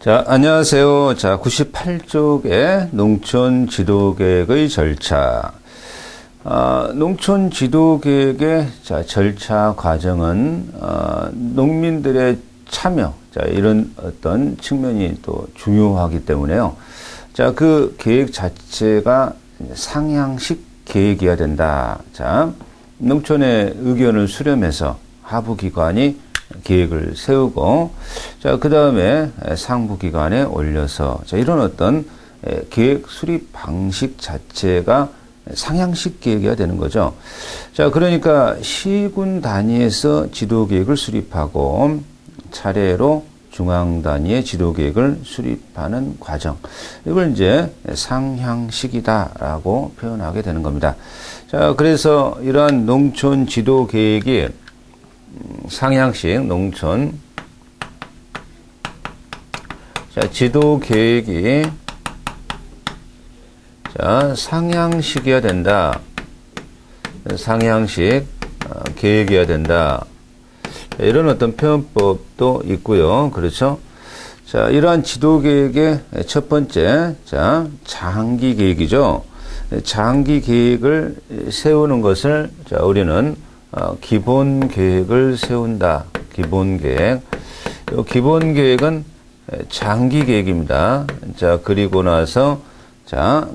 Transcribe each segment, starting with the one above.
자, 안녕하세요. 자, 98쪽의 농촌 지도계획의 절차. 농촌 지도계획의 절차 과정은, 농민들의 참여, 이런 어떤 측면이 또 중요하기 때문에요. 자, 그 계획 자체가 상향식 계획이어야 된다. 자, 농촌의 의견을 수렴해서 하부기관이 계획을 세우고, 자, 그 다음에 상부기관에 올려서, 자, 이런 어떤 계획 수립 방식 자체가 상향식 계획이어야 되는 거죠. 자, 그러니까 시군 단위에서 지도 계획을 수립하고 차례로 중앙 단위의 지도 계획을 수립하는 과정. 이걸 이제 상향식이다라고 표현하게 되는 겁니다. 자, 그래서 이러한 농촌 지도 계획이 상향식 농촌 지도 계획이 상향식이어야 된다. 상향식 계획이어야 된다. 이런 어떤 표현법도 있고요. 그렇죠? 자, 이러한 지도 계획의 첫 번째, 장기 계획이죠. 장기 계획을 세우는 것을 우리는 기본 계획을 세운다. 기본 계획. 기본 계획은 장기 계획입니다. 자, 그리고 나서,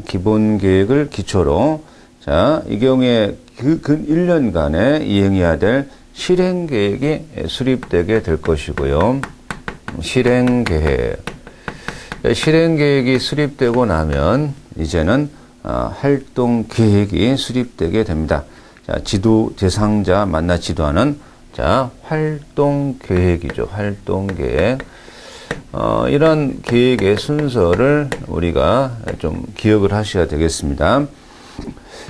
기본 계획을 기초로, 이 경우에 근 1년간에 이행해야 될 실행 계획이 수립되게 될 것이고요. 실행 계획. 실행 계획이 수립되고 나면, 이제는, 활동 계획이 수립되게 됩니다. 자, 지도 대상자 만나 지도하는 활동 계획이죠. 활동 계획. 이런 계획의 순서를 우리가 좀 기억을 하셔야 되겠습니다.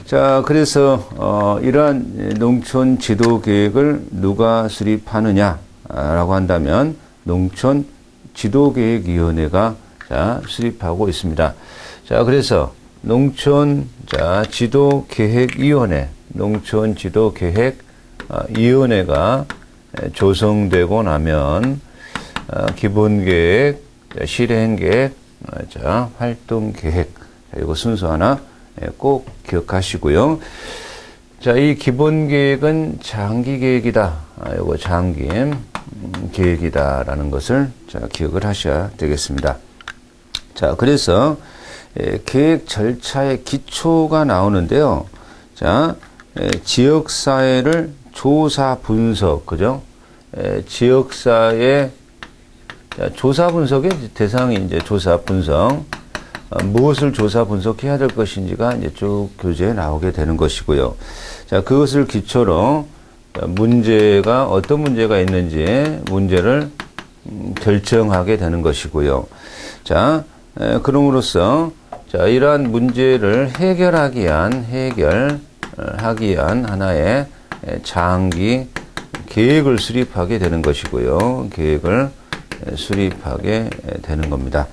자, 그래서 이러한 농촌 지도 계획을 누가 수립하느냐라고 한다면 농촌 지도계획위원회가 수립하고 있습니다. 자, 그래서 농촌 지도계획위원회 농촌 지도계획위원회가 조성되고 나면 기본계획, 실행계획, 활동계획 이거 순서 하나 꼭 기억하시고요. 자, 이 기본계획은 장기계획이다. 이거 장기 계획이다라는 것을 기억을 하셔야 되겠습니다. 자, 그래서 계획 절차의 기초가 나오는데요. 자, 지역사회를 조사 분석, 그죠? 지역사회, 조사 분석의 대상이 이제 조사 분석, 무엇을 조사 분석해야 될 것인지가 이제 쭉 교재에 나오게 되는 것이고요. 자, 그것을 기초로 문제가, 어떤 문제가 있는지 문제를 결정하게 되는 것이고요. 자, 그럼으로써, 이러한 문제를 해결하기 위한 하나의 장기 계획을 수립하게 되는 것이고요. 계획을 수립하게 되는 겁니다.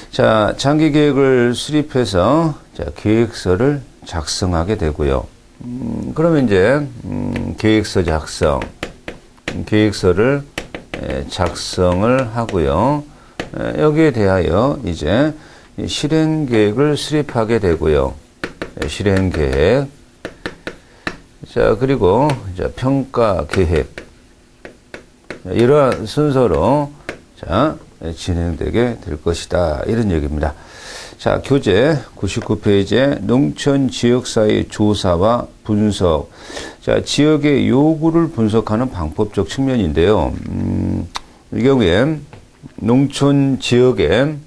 자, 장기 계획을 수립해서 계획서를 작성하게 되고요. 그러면 이제 계획서를 작성을 하고요. 여기에 대하여 이제 실행 계획을 수립하게 되고요. 실행 계획. 자, 그리고 평가 계획. 이러한 순서로 진행되게 될 것이다. 이런 얘기입니다. 자, 교재 99페이지에 농촌 지역사회 조사와 분석. 자, 지역의 요구를 분석하는 방법적 측면인데요. 이 경우에 농촌 지역의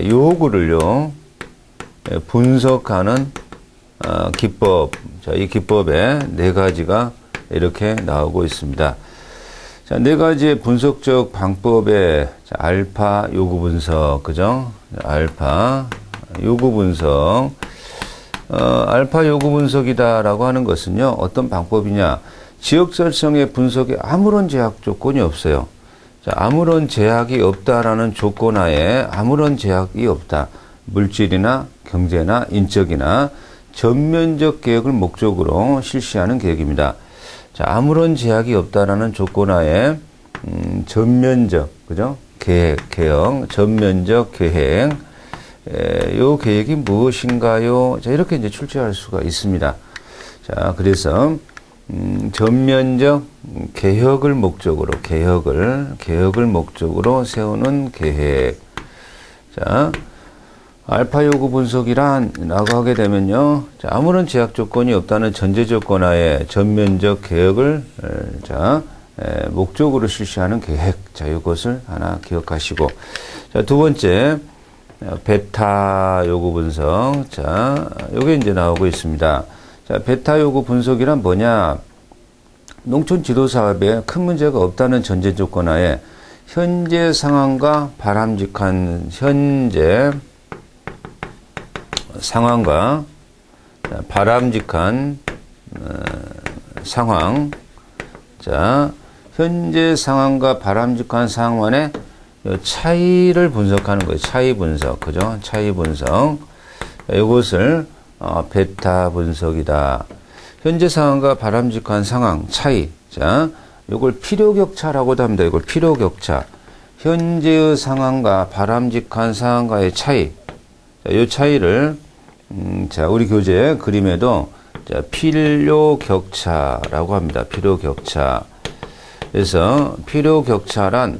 요구를요, 분석하는 기법. 자, 이 기법에 4가지가 이렇게 나오고 있습니다. 자, 4가지의 분석적 방법에 알파 요구 분석, 그죠? 알파 요구 분석. 알파 요구 분석이다라고 하는 것은요, 어떤 방법이냐? 지역 설정의 분석에 아무런 제약 조건이 없어요. 자, 아무런 제약이 없다라는 조건 하에 아무런 제약이 없다. 물질이나 경제나 인적이나 전면적 개혁을 목적으로 실시하는 계획입니다. 자, 아무런 제약이 없다라는 조건 하에 전면적, 그죠? 계획, 전면적 계획. 요 계획이 무엇인가요? 자, 이렇게 이제 출제할 수가 있습니다. 자, 그래서, 전면적 개혁을 목적으로, 개혁을 목적으로 세우는 계획. 자, 알파 요구 분석이라고 하게 되면요. 자, 아무런 제약 조건이 없다는 전제 조건 하에 전면적 개혁을, 목적으로 실시하는 계획. 자, 이것을 하나 기억하시고. 자, 두 번째, 베타 요구 분석. 자, 요게 이제 나오고 있습니다. 자, 베타 요구 분석이란 뭐냐? 농촌 지도 사업에 큰 문제가 없다는 전제 조건 하에 현재 상황과 바람직한 상황. 자, 현재 상황과 바람직한 상황의 차이를 분석하는 거예요. 차이 분석. 그죠? 차이 분석. 이것을, 베타 분석이다. 현재 상황과 바람직한 상황, 차이. 자, 이걸 필요격차라고도 합니다. 이걸 필요격차. 현재의 상황과 바람직한 상황과의 차이. 자, 이 차이를, 자, 우리 교재 그림에도, 자, 필요격차라고 합니다. 필요격차. 그래서, 필요격차가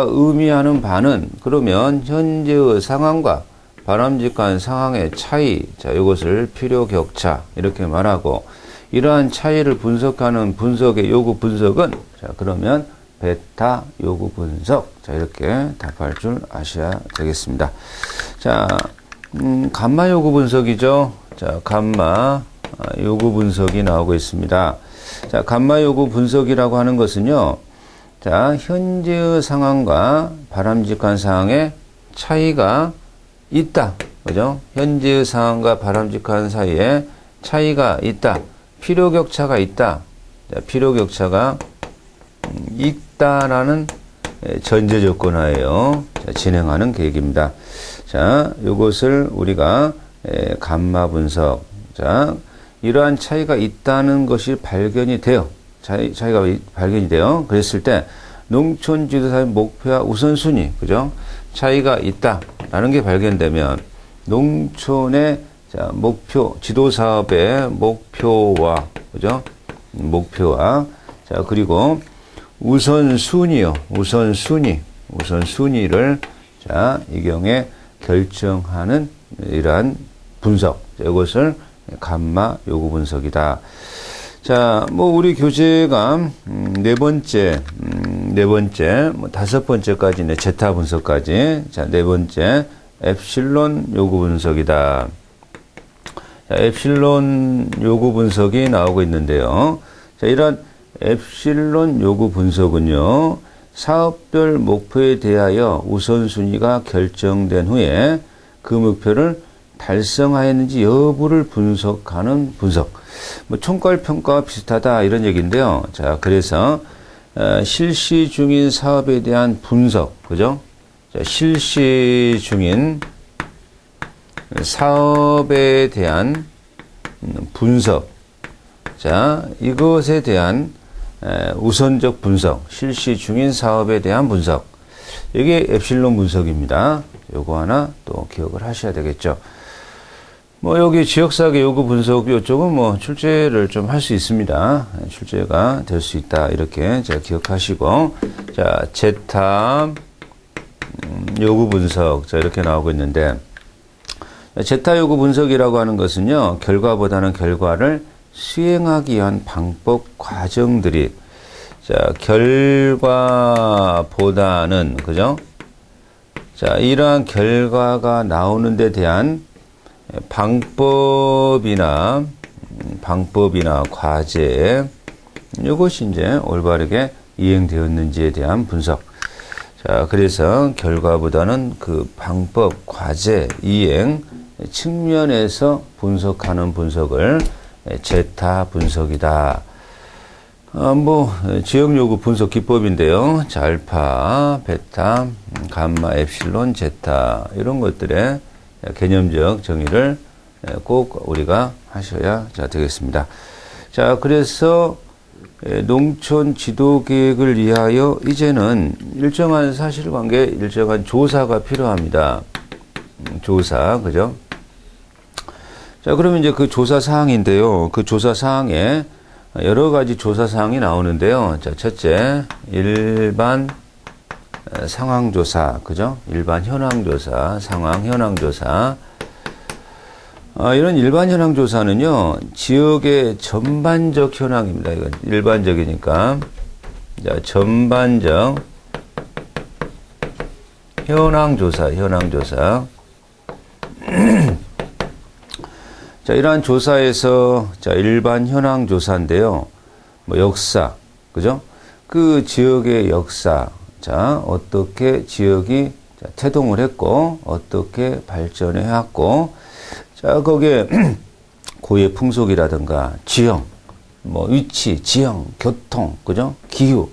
의미하는 바는, 그러면 현재의 상황과 바람직한 상황의 차이, 자, 이것을 필요격차, 이렇게 말하고, 이러한 차이를 분석하는 분석의 요구 분석은, 자, 그러면 베타 요구 분석, 자, 이렇게 답할 줄 아셔야 되겠습니다. 자, 감마 요구 분석이죠. 자, 감마 요구 분석이 나오고 있습니다. 자, 감마 요구 분석이라고 하는 것은요, 자, 현재의 상황과 바람직한 상황의 차이가 있다. 그죠? 현재의 상황과 바람직한 사이에 차이가 있다. 필요격차가 있다. 자, 필요격차가 있다라는 전제 조건 하에요. 자, 진행하는 계획입니다. 자, 이것을 우리가 감마 분석. 자, 이러한 차이가 있다는 것이 발견이 돼요. 차이가 발견이 돼요. 그랬을 때 농촌 지도사의 목표와 우선순위, 그죠? 차이가 있다라는 게 발견되면 농촌의 자, 목표, 지도사업의 목표와, 그죠? 목표와, 자, 그리고 우선순위요. 우선순위를, 자, 이 경우에 결정하는 이러한 분석. 자, 이것을 감마 요구 분석이다. 자, 뭐, 우리 교재가, 네 번째, 다섯 번째까지네, 제타 분석까지. 자, 네 번째, 엡실론 요구 분석이다. 자, 엡실론 요구 분석이 나오고 있는데요. 자, 이런 엡실론 요구 분석은요, 사업별 목표에 대하여 우선순위가 결정된 후에 그 목표를 달성하였는지 여부를 분석하는 분석. 뭐 총괄평가와 비슷하다 이런 얘기인데요. 자, 그래서 실시 중인 사업에 대한 분석, 그죠? 자, 실시 중인 사업에 대한 분석. 자, 이것에 대한 우선적 분석, 실시 중인 사업에 대한 분석. 이게 엡실론 분석입니다. 요거 하나 또 기억을 하셔야 되겠죠. 뭐 여기 지역사계 요구 분석 이쪽은 뭐 출제를 좀 할 수 있습니다. 출제가 될 수 있다 이렇게 제가 기억하시고, 자, 제타 요구 분석, 자, 이렇게 나오고 있는데, 제타 요구 분석이라고 하는 것은요, 결과보다는 결과를 수행하기 위한 방법 과정들이, 자, 결과보다는, 그죠? 자, 이러한 결과가 나오는 데 대한 방법이나 과제, 이것이 이제 올바르게 이행되었는지에 대한 분석. 자, 그래서 결과보다는 그 방법, 과제, 이행 측면에서 분석하는 분석을 제타 분석이다. 뭐 지역 요구 분석 기법인데요. 자, 알파, 베타, 감마, 엡실론, 제타 이런 것들의 개념적 정의를 꼭 우리가 하셔야 되겠습니다. 자, 그래서 농촌 지도 계획을 위하여 이제는 일정한 사실관계, 일정한 조사가 필요합니다. 조사, 그죠? 자, 그러면 이제 그 조사 사항인데요. 그 조사 사항에 여러 가지 조사 사항이 나오는데요. 자, 첫째, 일반 상황조사, 그죠? 일반 현황조사, 상황 현황조사. 이런 일반 현황조사는요, 지역의 전반적 현황입니다. 이건 일반적이니까. 자, 전반적 현황조사, 현황조사. 자, 이러한 조사에서, 자, 일반 현황조사인데요. 뭐, 역사, 그죠? 그 지역의 역사. 자, 어떻게 지역이 태동을 했고, 어떻게 발전해 왔고, 자, 거기에 고유의 풍속이라든가, 지형, 뭐, 위치, 지형, 교통, 그죠? 기후.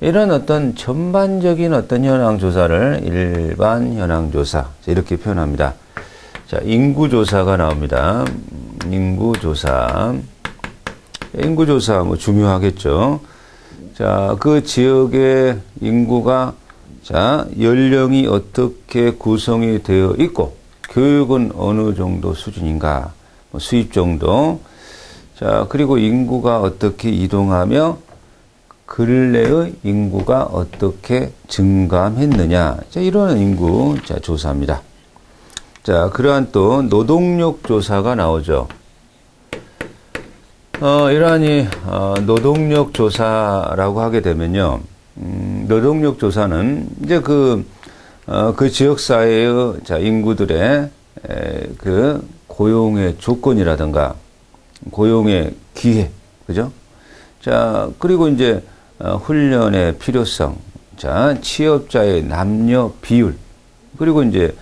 이런 어떤 전반적인 어떤 현황조사를 일반 현황조사. 이렇게 표현합니다. 자, 인구조사가 나옵니다. 인구조사. 인구조사, 뭐, 중요하겠죠. 자, 그 지역의 인구가, 자, 연령이 어떻게 구성이 되어 있고, 교육은 어느 정도 수준인가, 뭐 수입 정도. 자, 그리고 인구가 어떻게 이동하며, 근래의 인구가 어떻게 증감했느냐. 자, 이런 인구, 자, 조사입니다. 자, 그러한 또 노동력 조사가 나오죠. 이러한 노동력 조사라고 하게 되면요, 노동력 조사는 이제 그 지역사회의, 자, 인구들의, 그 고용의 조건이라든가, 고용의 기회, 그죠? 자, 그리고 이제, 훈련의 필요성, 자, 취업자의 남녀 비율, 그리고 이제,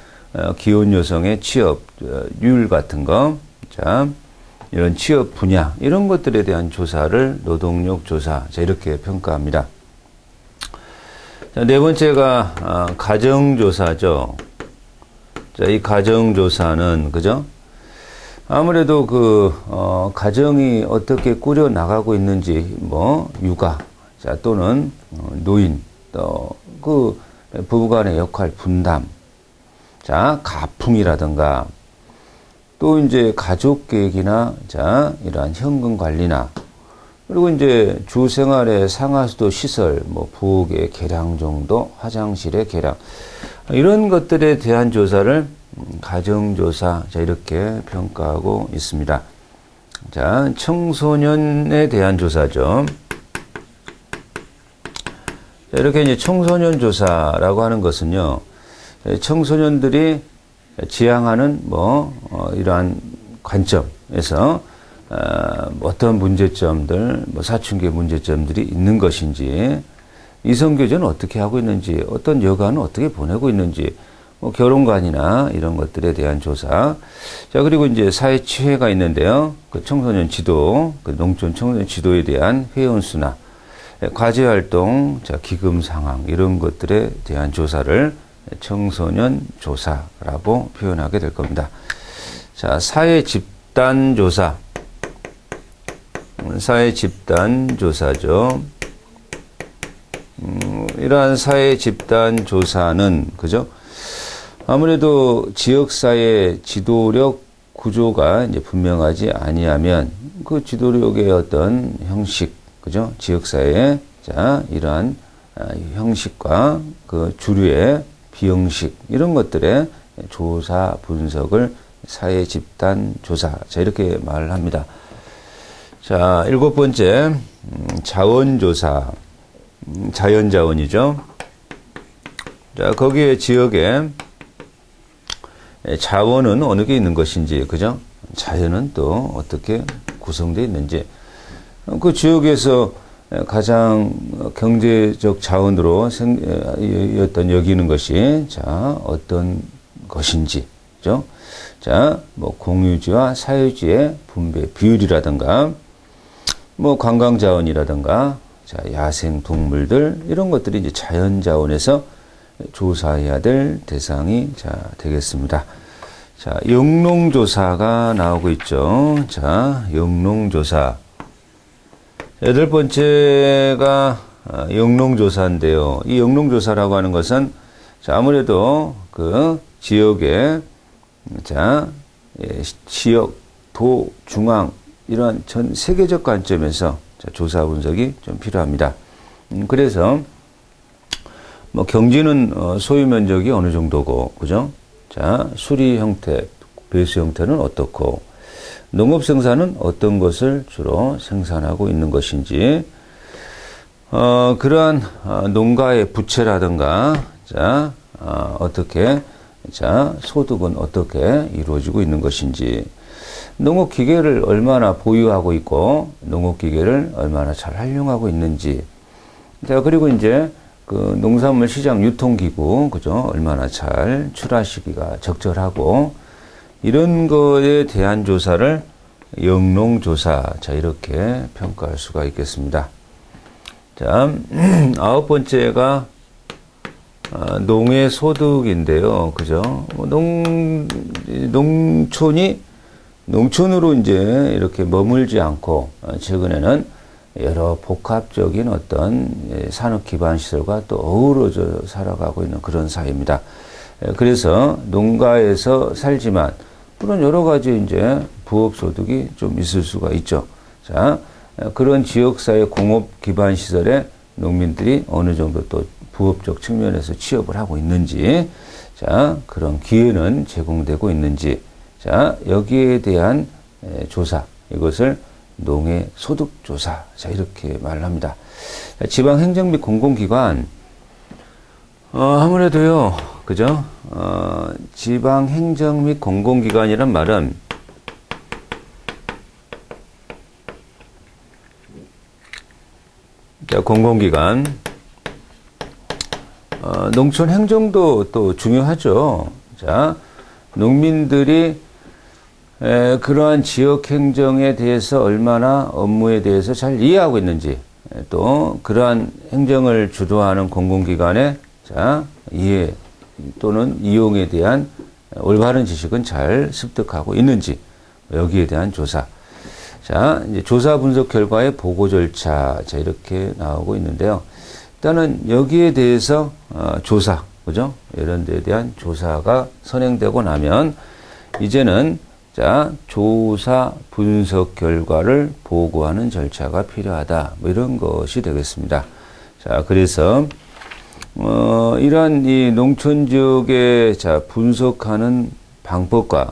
기혼 여성의 취업률 같은 거, 자, 이런 취업 분야, 이런 것들에 대한 조사를 노동력 조사, 자, 이렇게 평가합니다. 자, 네 번째가, 가정조사죠. 자, 이 가정조사는, 그죠? 아무래도 가정이 어떻게 꾸려 나가고 있는지, 뭐, 육아, 자, 또는, 노인, 또, 부부 간의 역할 분담, 자, 가풍이라든가, 또 이제 가족 계획이나, 자, 이러한 현금 관리나, 그리고 이제 주 생활의 상하수도 시설, 뭐, 부엌의 계량 정도, 화장실의 계량, 이런 것들에 대한 조사를 가정조사, 자, 이렇게 평가하고 있습니다. 자, 청소년에 대한 조사죠. 자, 이렇게 이제 청소년 조사라고 하는 것은요, 청소년들이 지향하는 이러한 관점에서 어떤 문제점들, 사춘기의 문제점들이 있는 것인지, 이성교제는 어떻게 하고 있는지, 어떤 여가는 어떻게 보내고 있는지, 결혼관이나 이런 것들에 대한 조사. 자, 그리고 이제 사회치회가 있는데요. 그 청소년 지도, 그 농촌 청소년 지도에 대한 회원수나 과제활동, 자, 기금 상황, 이런 것들에 대한 조사를 청소년 조사라고 표현하게 될 겁니다. 자, 사회 집단 조사. 사회 집단 조사죠. 이러한 사회 집단 조사는, 그죠? 아무래도 지역사회 지도력 구조가 이제 분명하지 아니하면 그 지도력의 어떤 형식, 그죠? 지역사회, 자, 이러한 형식과 그 주류의 비형식, 이런 것들의 조사 분석을 사회 집단 조사, 자, 이렇게 말을 합니다. 자, 일곱 번째, 자원조사. 자연자원이죠. 자, 거기에 지역에 자원은 어느 게 있는 것인지, 그죠? 자연은 또 어떻게 구성되어 있는지, 그 지역에서 가장 경제적 자원으로 여기는 것이, 자, 어떤 것인지, 그죠? 자, 뭐, 공유지와 사유지의 분배 비율이라든가, 뭐, 관광자원이라든가, 자, 야생 동물들, 이런 것들이 이제 자연자원에서 조사해야 될 대상이, 자, 되겠습니다. 자, 영농조사가 나오고 있죠. 자, 영농조사. 여덟 번째가 영농조사인데요. 이 영농조사라고 하는 것은 자, 아무래도 그 지역의 자, 지역, 도, 중앙 이런 전 세계적 관점에서 자, 조사 분석이 좀 필요합니다. 그래서 뭐 경지는 소유 면적이 어느 정도고, 그죠? 자, 수리 형태, 배수 형태는 어떻고, 농업 생산은 어떤 것을 주로 생산하고 있는 것인지, 그러한 농가의 부채라든가, 자, 어떻게, 자, 소득은 어떻게 이루어지고 있는 것인지, 농업 기계를 얼마나 보유하고 있고, 농업 기계를 얼마나 잘 활용하고 있는지, 자, 그리고 이제 그 농산물 시장 유통기구, 그죠? 얼마나 잘 출하 시기가 적절하고, 이런 거에 대한 조사를 영농조사, 자, 이렇게 평가할 수가 있겠습니다. 자, 아홉 번째가 농의 소득인데요. 그죠? 농촌으로 이제 이렇게 머물지 않고, 최근에는 여러 복합적인 어떤 산업 기반 시설과 또 어우러져 살아가고 있는 그런 사회입니다. 그래서 농가에서 살지만 물론 여러 가지 이제 부업 소득이 좀 있을 수가 있죠. 자, 그런 지역사회 공업 기반 시설에 농민들이 어느 정도 또 부업적 측면에서 취업을 하고 있는지, 자, 그런 기회는 제공되고 있는지, 자, 여기에 대한 조사, 이것을 농의 소득조사, 자, 이렇게 말을 합니다. 지방행정 및 공공기관, 아무래도요, 그죠? 지방행정 및 공공기관이란 말은, 자, 공공기관, 농촌 행정도 또 중요하죠. 자, 농민들이 그러한 지역 행정에 대해서 얼마나 업무에 대해서 잘 이해하고 있는지, 또 그러한 행정을 주도하는 공공기관의 자, 이해 또는 이용에 대한 올바른 지식은 잘 습득하고 있는지, 여기에 대한 조사. 자, 이제 조사 분석 결과의 보고 절차, 자, 이렇게 나오고 있는데요. 일단은 여기에 대해서 조사, 그죠? 이런 데에 대한 조사가 선행되고 나면 이제는 자, 조사 분석 결과를 보고하는 절차가 필요하다. 뭐 이런 것이 되겠습니다. 자, 그래서 이러한 이 농촌 지역의 자, 분석하는 방법과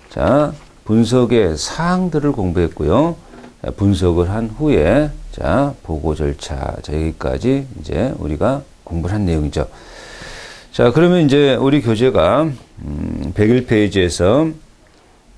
자, 분석의 사항들을 공부했고요. 자, 분석을 한 후에 자, 보고 절차. 자, 여기까지 이제 우리가 공부를 한 내용이죠. 자, 그러면 이제 우리 교재가 101페이지에서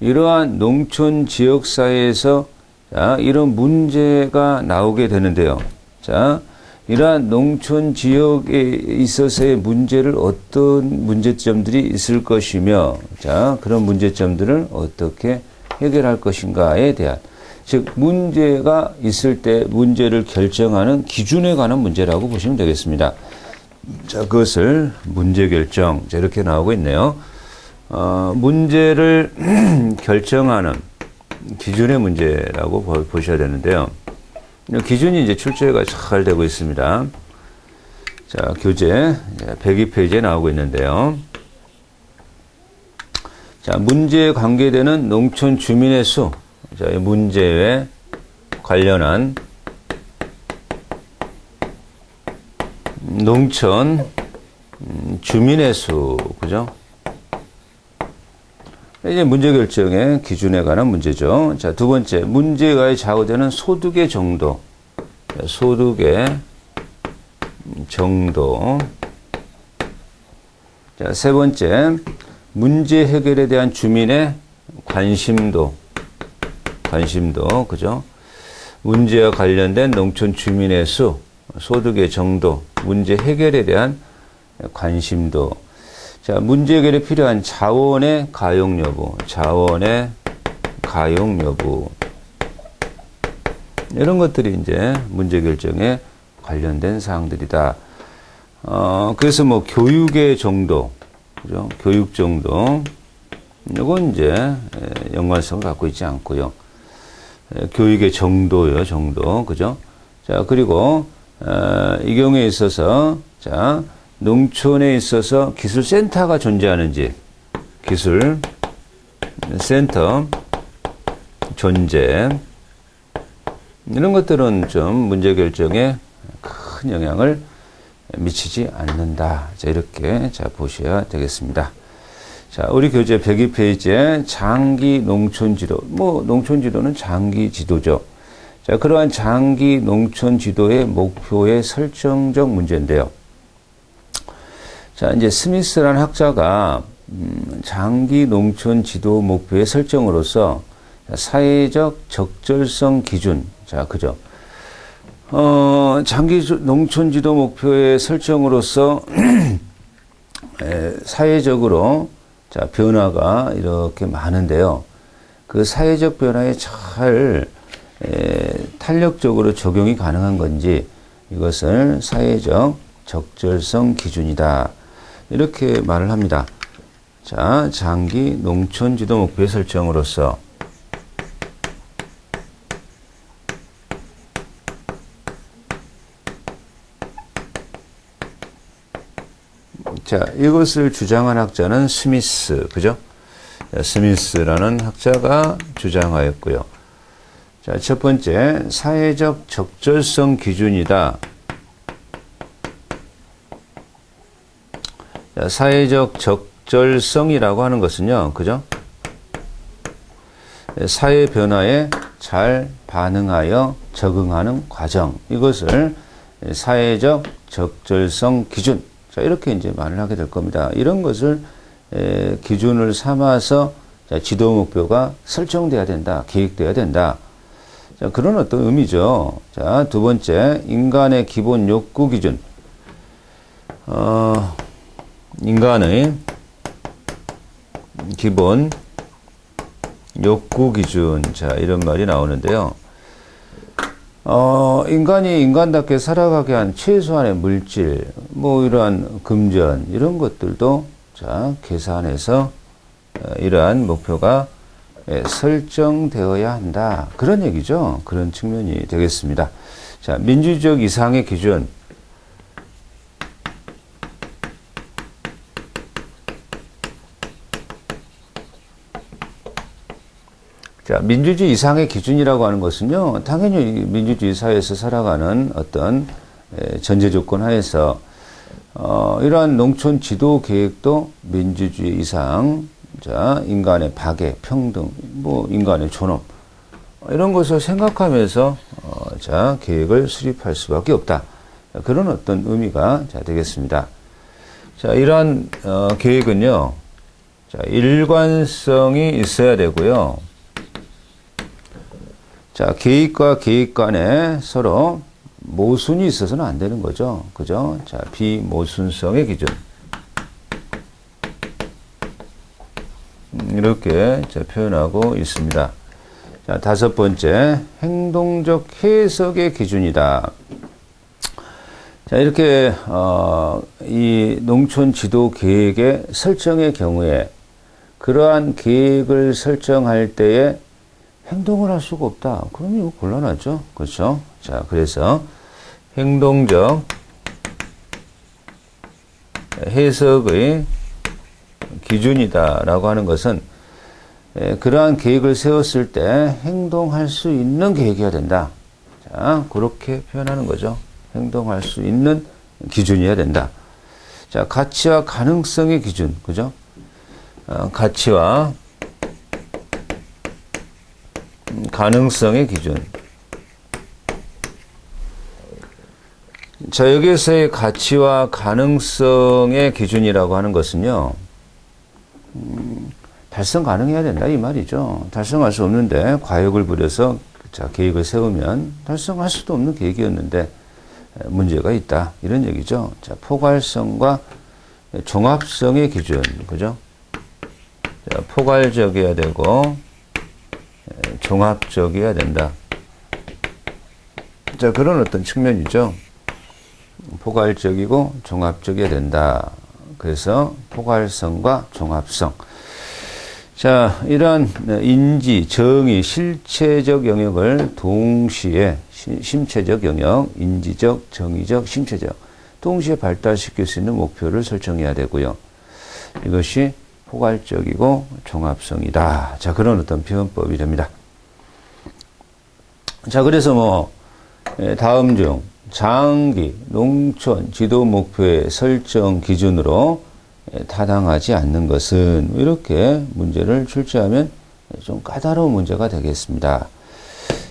이러한 농촌 지역사회에서 자, 이런 문제가 나오게 되는데요. 자, 이러한 농촌 지역에 있어서의 문제를 어떤 문제점들이 있을 것이며, 자, 그런 문제점들을 어떻게 해결할 것인가에 대한, 즉, 문제가 있을 때 문제를 결정하는 기준에 관한 문제라고 보시면 되겠습니다. 자, 그것을 문제 결정, 자, 이렇게 나오고 있네요. 문제를 결정하는 기준의 문제라고 보셔야 되는데요. 기준이 이제 출제가 잘 되고 있습니다. 자, 교재 102페이지에 나오고 있는데요. 자, 문제에 관계되는 농촌 주민의 수. 자, 이 문제에 관련한 농촌 주민의 수, 그죠? 이제 문제 결정의 기준에 관한 문제죠. 자, 두 번째, 문제가에 좌우되는 소득의 정도. 소득의 정도. 자, 세 번째, 문제 해결에 대한 주민의 관심도. 관심도, 그죠? 문제와 관련된 농촌 주민의 수, 소득의 정도, 문제 해결에 대한 관심도. 자, 문제 해결에 필요한 자원의 가용 여부, 자원의 가용 여부. 이런 것들이 이제 문제 결정에 관련된 사항들이다. 그래서 뭐 교육의 정도, 그죠? 교육 정도. 이건 이제 연관성을 갖고 있지 않고요. 교육의 정도요, 정도. 그죠? 자, 그리고, 이 경우에 있어서, 자, 농촌에 있어서 기술센터가 존재하는지, 기술센터 존재, 이런 것들은 좀 문제 결정에 큰 영향을 미치지 않는다. 자, 이렇게 자, 보셔야 되겠습니다. 자, 우리 교재 102페이지에 장기 농촌지도, 농촌지도는 장기 지도죠. 자, 그러한 장기 농촌지도의 목표의 설정적 문제인데요. 자, 이제 스미스라는 학자가 장기 농촌지도 목표의 설정으로서 사회적 적절성 기준, 자, 그죠? 장기 농촌지도 목표의 설정으로서 사회적으로 자, 변화가 이렇게 많은데요. 그 사회적 변화에 잘 탄력적으로 적용이 가능한 건지 이것을 사회적 적절성 기준이다. 이렇게 말을 합니다. 자, 장기 농촌지도 목표의 설정으로서 자, 이것을 주장한 학자는 스미스, 그죠? 자, 스미스라는 학자가 주장하였고요. 자, 첫 번째, 사회적 적절성 기준이다. 자, 사회적 적절성이라고 하는 것은요, 그죠? 사회 변화에 잘 반응하여 적응하는 과정, 이것을 사회적 적절성 기준, 자, 이렇게 이제 말을 하게 될 겁니다. 이런 것을 기준을 삼아서 자, 지도 목표가 설정돼야 된다, 계획돼야 된다. 자, 그런 어떤 의미죠. 자, 두 번째, 인간의 기본 욕구 기준. 인간의 기본 욕구 기준. 자, 이런 말이 나오는데요. 인간이 인간답게 살아가게 한 최소한의 물질, 이러한 금전, 이런 것들도, 자, 계산해서, 이러한 목표가 설정되어야 한다. 그런 얘기죠. 그런 측면이 되겠습니다. 자, 민주적 이상의 기준. 자, 민주주의 이상의 기준이라고 하는 것은요, 당연히 민주주의 사회에서 살아가는 어떤 전제 조건 하에서, 이러한 농촌 지도 계획도 민주주의 이상, 자, 인간의 박애, 평등, 인간의 존엄, 이런 것을 생각하면서, 자, 계획을 수립할 수밖에 없다. 그런 어떤 의미가, 자, 되겠습니다. 자, 이러한, 계획은요, 자, 일관성이 있어야 되고요. 자, 계획과 계획 간에 서로 모순이 있어서는 안 되는 거죠. 그죠? 자, 비모순성의 기준. 이렇게 자, 표현하고 있습니다. 자, 다섯 번째, 행동적 해석의 기준이다. 자, 이렇게, 이 농촌 지도 계획의 설정의 경우에 그러한 계획을 설정할 때에 행동을 할 수가 없다. 그러면 이거 곤란하죠. 그렇죠? 자, 그래서 행동적 해석의 기준이다라고 하는 것은 그러한 계획을 세웠을 때 행동할 수 있는 계획이어야 된다. 자, 그렇게 표현하는 거죠. 행동할 수 있는 기준이어야 된다. 자, 가치와 가능성의 기준, 그죠? 가치와 가능성의 기준. 자, 여기에서의 가치와 가능성의 기준이라고 하는 것은요, 달성 가능해야 된다, 이 말이죠. 달성할 수 없는데, 과욕을 부려서, 자, 계획을 세우면, 달성할 수도 없는 계획이었는데, 문제가 있다. 이런 얘기죠. 자, 포괄성과 종합성의 기준, 그죠? 자, 포괄적이어야 되고, 종합적이어야 된다. 자, 그런 어떤 측면이죠. 포괄적이고 종합적이어야 된다. 그래서 포괄성과 종합성. 자, 이러한 인지, 정의, 실체적 영역을 동시에 심체적 영역, 인지적, 정의적, 심체적 동시에 발달시킬 수 있는 목표를 설정해야 되고요. 이것이 포괄적이고 종합성이다. 자, 그런 어떤 표현법이 됩니다. 자, 그래서 다음 중 장기, 농촌, 지도 목표의 설정 기준으로 타당하지 않는 것은 이렇게 문제를 출제하면 좀 까다로운 문제가 되겠습니다.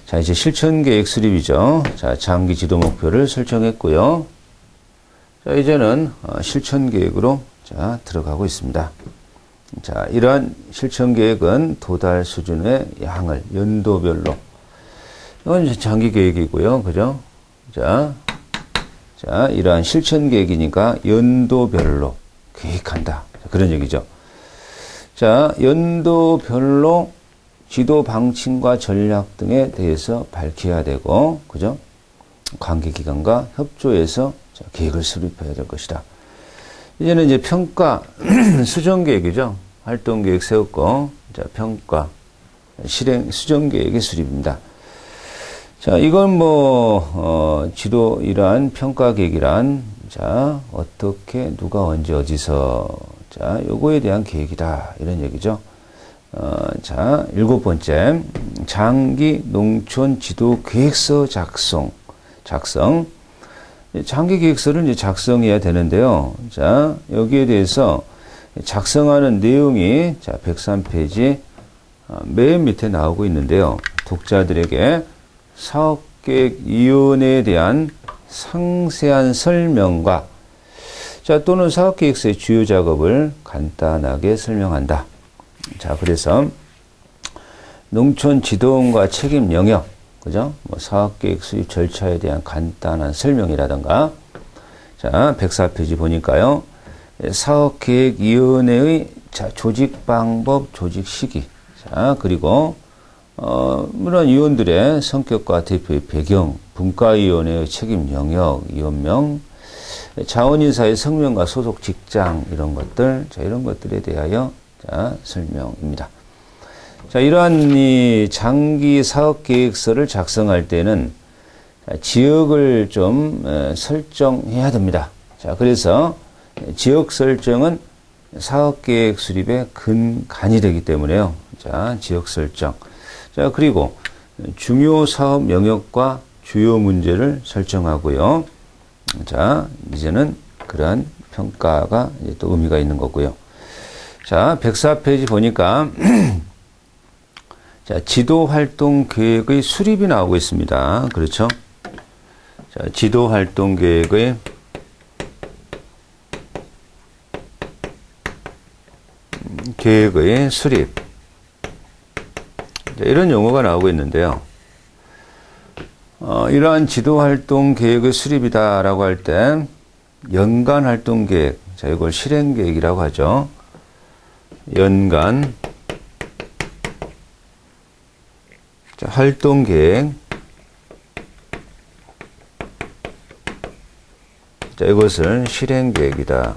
자, 이제 실천계획 수립이죠. 자, 장기 지도 목표를 설정했고요. 자, 이제는 실천계획으로 자, 들어가고 있습니다. 자, 이러한 실천계획은 도달 수준의 양을 연도별로 이건 이제 장기 계획이고요. 그죠? 자, 이러한 실천계획이니까 연도별로 계획한다. 그런 얘기죠. 자, 연도별로 지도 방침과 전략 등에 대해서 밝혀야 되고, 그죠? 관계기관과 협조해서 계획을 수립해야 될 것이다. 이제는 이제 평가, 수정계획이죠. 활동계획 세웠고, 자, 평가, 실행, 수정계획의 수립입니다. 자, 이건 지도, 이러한 평가계획이란, 자, 어떻게, 누가, 언제, 어디서, 자, 요거에 대한 계획이다. 이런 얘기죠. 자, 7번째. 장기 농촌 지도 계획서 작성. 장기 계획서를 이제 작성해야 되는데요. 자, 여기에 대해서 작성하는 내용이, 자, 103페이지, 맨 밑에 나오고 있는데요. 독자들에게 사업계획위원회에 대한 상세한 설명과 자, 또는 사업계획서의 주요 작업을 간단하게 설명한다. 자, 그래서 농촌 지도원과 책임 영역, 그죠? 사업계획 수립 절차에 대한 간단한 설명이라든가, 자, 104페이지 보니까요. 사업계획위원회의 자, 조직 방법, 조직 시기, 자, 그리고 물론 위원들의 성격과 대표의 배경, 분과위원회의 책임 영역, 위원명, 자원인사의 성명과 소속 직장 이런 것들, 자, 이런 것들에 대하여 자, 설명입니다. 자, 이러한 이 장기 사업계획서를 작성할 때는 지역을 좀 설정해야 됩니다. 자, 그래서 지역 설정은 사업계획 수립의 근간이 되기 때문에요. 자, 지역 설정. 자, 그리고 중요 사업 영역과 주요 문제를 설정하고요. 자, 이제는 그러한 평가가 이제 또 의미가 있는 거고요. 자, 104페이지 보니까 자, 지도 활동 계획의 수립이 나오고 있습니다. 그렇죠? 자, 지도 활동 계획의 수립. 자, 이런 용어가 나오고 있는데요. 이러한 지도 활동 계획의 수립이다라고 할 때 연간 활동 계획, 자, 이걸 실행 계획이라고 하죠. 연간 자, 활동 계획. 자, 이것을 실행 계획이다.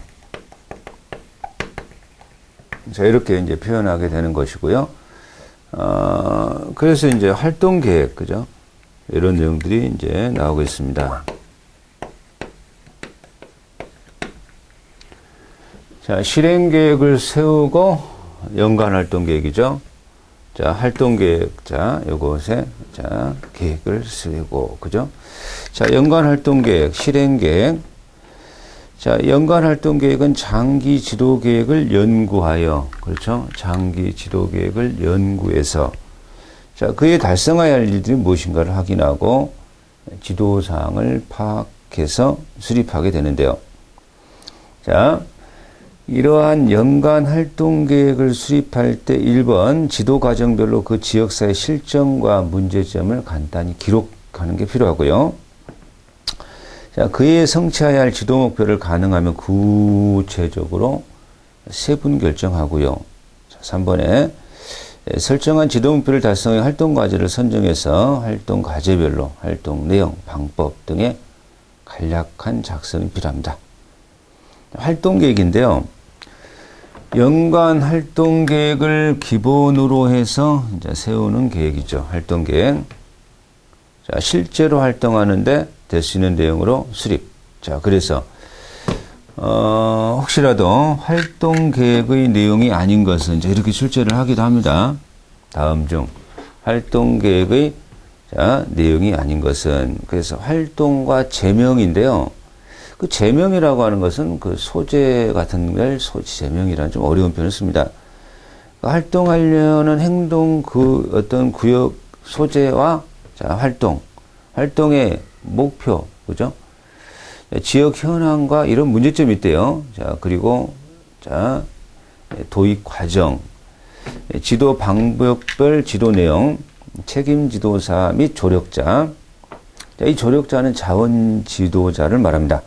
자, 이렇게 이제 표현하게 되는 것이고요. 그래서 이제 활동 계획, 그죠? 이런 내용들이 이제 나오고 있습니다. 자, 실행 계획을 세우고 연간 활동 계획이죠. 자, 활동 계획, 자, 요것에, 자, 계획을 세우고, 그죠? 자, 연간 활동 계획, 실행 계획. 자, 연간 활동 계획은 장기 지도 계획을 연구하여, 그렇죠? 장기 지도 계획을 연구해서, 자, 그에 달성해야 할 일들이 무엇인가를 확인하고, 지도사항을 파악해서 수립하게 되는데요. 자, 이러한 연간 활동 계획을 수립할 때 1번 지도 과정별로 그 지역사의 실정과 문제점을 간단히 기록하는 게 필요하고요. 자, 그에 성취해야 할 지도 목표를 가능하면 구체적으로 세분 결정하고요. 자, 3번에 설정한 지도 목표를 달성해 활동 과제를 선정해서 활동 과제별로 활동 내용, 방법 등의 간략한 작성이 필요합니다. 활동 계획인데요. 연간 활동 계획을 기본으로 해서 이제 세우는 계획이죠. 활동 계획. 자, 실제로 활동하는데 될 수 있는 내용으로 수립. 자, 그래서 혹시라도 활동 계획의 내용이 아닌 것은 이제 이렇게 출제를 하기도 합니다. 다음 중 활동 계획의 내용이 아닌 것은, 그래서 활동과 제명인데요. 그 제명이라고 하는 것은 그 소재 같은 걸 제명이라는 좀 어려운 표현을 씁니다. 그러니까 활동하려는 행동 그 어떤 구역 소재와 활동의 목표, 그죠? 지역 현황과 이런 문제점이 있대요. 자, 그리고 도입 과정, 지도 방법별 지도 내용, 책임 지도사 및 조력자. 자, 이 조력자는 자원 지도자를 말합니다.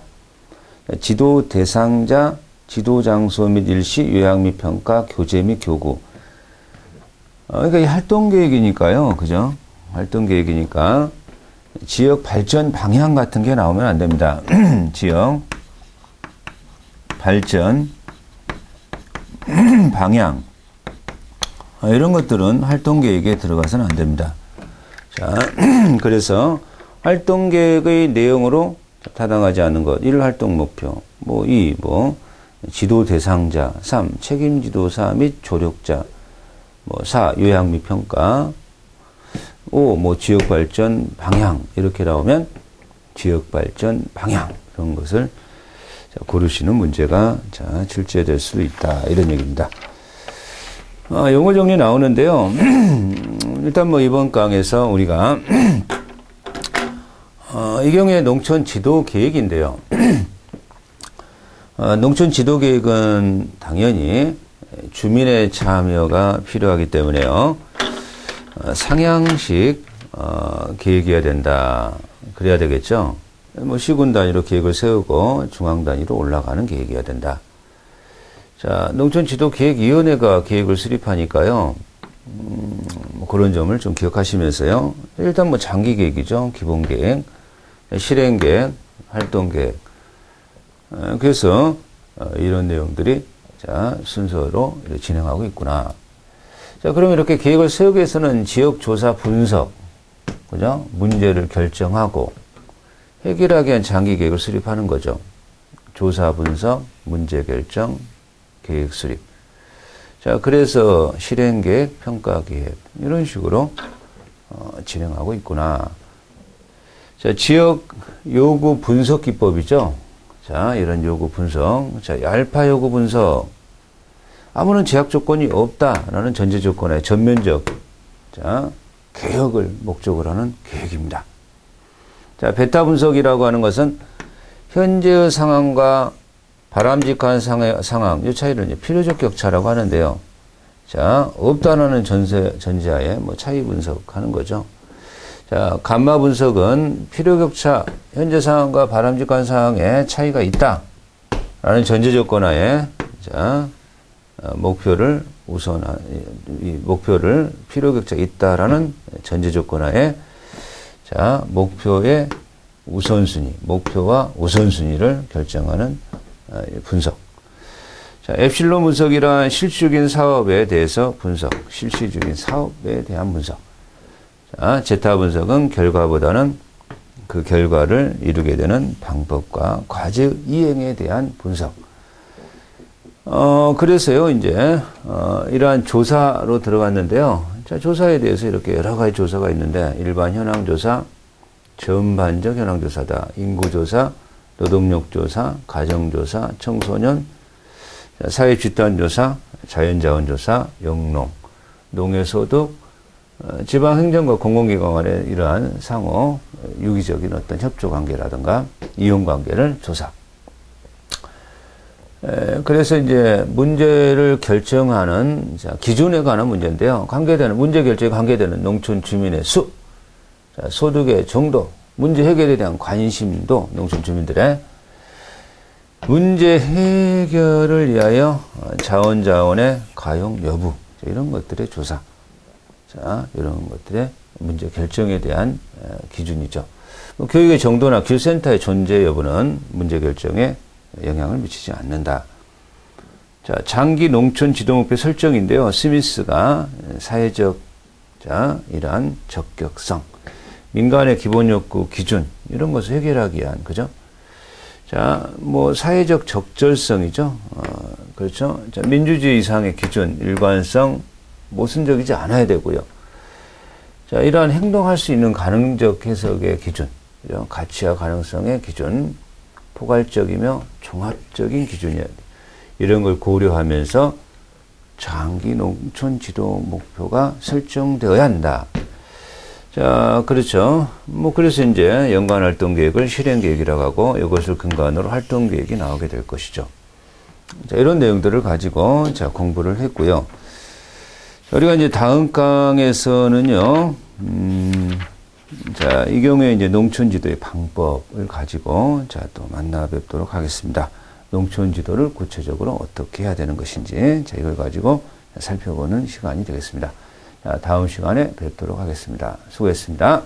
지도 대상자, 지도 장소 및 일시, 요약 및 평가, 교재 및 교구. 그러니까 이 활동 계획이니까요. 그죠? 활동 계획이니까 지역 발전 방향 같은 게 나오면 안 됩니다. 지역 발전 방향. 이런 것들은 활동 계획에 들어가서는 안 됩니다. 자, 그래서 활동 계획의 내용으로 타당하지 않은 것. 1. 활동 목표. 2. 지도 대상자. 3. 책임 지도사 및 조력자. 4. 요약 및 평가. 5. 지역 발전 방향. 이렇게 나오면 지역 발전 방향. 이런 것을 고르시는 문제가 출제될 수 있다. 이런 얘기입니다. 용어 정리 나오는데요. 일단 이번 강에서 우리가 이 경우에 농촌 지도 계획인데요. 농촌 지도 계획은 당연히 주민의 참여가 필요하기 때문에요. 상향식 계획이어야 된다. 그래야 되겠죠. 시군 단위로 계획을 세우고 중앙 단위로 올라가는 계획이어야 된다. 자, 농촌지도계획위원회가 계획을 수립하니까요. 그런 점을 좀 기억하시면서요. 일단 장기 계획이죠. 기본 계획, 실행 계획, 활동 계획. 그래서 이런 내용들이 순서로 진행하고 있구나. 자, 그럼 이렇게 계획을 세우기 위해서는 지역 조사 분석, 그죠? 문제를 결정하고 해결하기 위한 장기 계획을 수립하는 거죠. 조사 분석, 문제 결정, 계획 수립. 자, 그래서 실행 계획, 평가 계획 이런 식으로 진행하고 있구나. 자, 지역 요구 분석 기법이죠. 자, 이런 요구 분석. 자, 알파 요구 분석. 아무런 제약 조건이 없다라는 전제 조건에 전면적 개혁을 목적으로 하는 계획입니다. 자, 베타 분석이라고 하는 것은 현재의 상황과 바람직한 상황, 이 차이를 필요적 격차라고 하는데요. 자, 없다는 전제하에 차이 분석하는 거죠. 자, 감마 분석은 필요 격차, 현재 상황과 바람직한 상황에 차이가 있다. 라는 전제 조건 하에, 목표를 필요 격차 있다라는 전제 조건 하에, 목표의 우선순위, 목표와 우선순위를 결정하는 분석. 자, 엡실론 분석이란 실질적인 사업에 대해서 분석, 실질적인 사업에 대한 분석. 자, 제타 분석은 결과보다는 그 결과를 이루게 되는 방법과 과제 이행에 대한 분석. 그래서요, 이제, 이러한 조사로 들어갔는데요. 자, 조사에 대해서 이렇게 여러 가지 조사가 있는데, 일반 현황조사, 전반적 현황조사다. 인구조사, 노동력조사, 가정조사, 청소년, 사회집단조사, 자연자원조사, 영농, 농해소득, 지방행정과 공공기관 간의 이러한 상호 유기적인 어떤 협조관계라든가 이용관계를 조사. 그래서 이제 문제를 결정하는 기준에 관한 문제인데요. 문제 결정에 관계되는 농촌 주민의 수, 소득의 정도, 문제 해결에 대한 관심도 농촌 주민들의 문제 해결을 위하여 자원의 가용 여부, 이런 것들의 조사. 자, 이런 것들의 문제 결정에 대한 기준이죠. 교육의 정도나 교육센터의 존재 여부는 문제 결정에 영향을 미치지 않는다. 자, 장기 농촌 지도 목표 설정인데요. 스미스가 사회적, 자, 이러한 적격성, 민간의 기본 욕구 기준, 이런 것을 해결하기 위한, 그죠? 자, 뭐, 사회적 적절성이죠. 그렇죠. 자, 민주주의 이상의 기준, 일관성, 모순적이지 않아야 되고요. 자, 이러한 행동할 수 있는 가능적 해석의 기준, 그죠? 가치와 가능성의 기준, 포괄적이며 종합적인 기준이어야 돼. 이런 걸 고려하면서 장기 농촌 지도 목표가 설정되어야 한다. 자, 그렇죠. 뭐, 그래서 이제 연간 활동 계획을 실행 계획이라고 하고 이것을 근간으로 활동 계획이 나오게 될 것이죠. 자, 이런 내용들을 가지고 자, 공부를 했고요. 우리가 이제 다음 강에서는요, 자, 이 경우에 이제 농촌 지도의 방법을 가지고 자, 또 만나 뵙도록 하겠습니다. 농촌 지도를 구체적으로 어떻게 해야 되는 것인지 자, 이걸 가지고 살펴보는 시간이 되겠습니다. 자, 다음 시간에 뵙도록 하겠습니다. 수고했습니다.